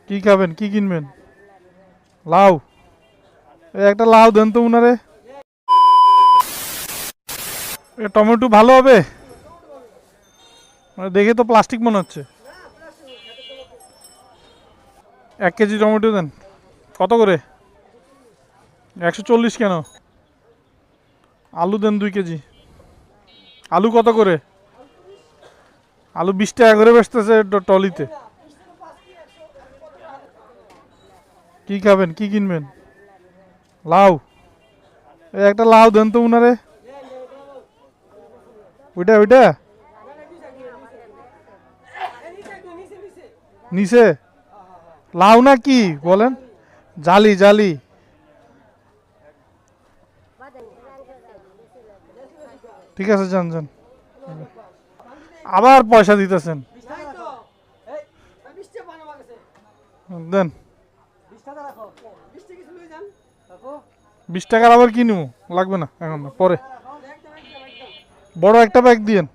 কি খাবেন, কি কিনবেন? লাউ। একটা লাউ দেন তো উনারে। টমেটো ভালো হবে? দেখে তো প্লাস্টিক মনে হচ্ছে। 1 কেজি টমেটো দেন। কত করে? 140 কেন? আলু দেন 2 কেজি। আলু কত করে? আলু 20 টাকা করে বেচতেছে টলিতে। কি খাবেন, কি কিনবেন? লাউ। একটা লাউ দেন তো উনারে। ওইটা ওইটা নিচে। লাউ না কি বলেন? জালি জালি। ঠিক আছে, যান যান। আবার পয়সা দিতেছেন। দেন। 20 টাকার আবার কিনবো, লাগবে না এখন, পরে। বড় একটা ব্যাগ দিয়েন।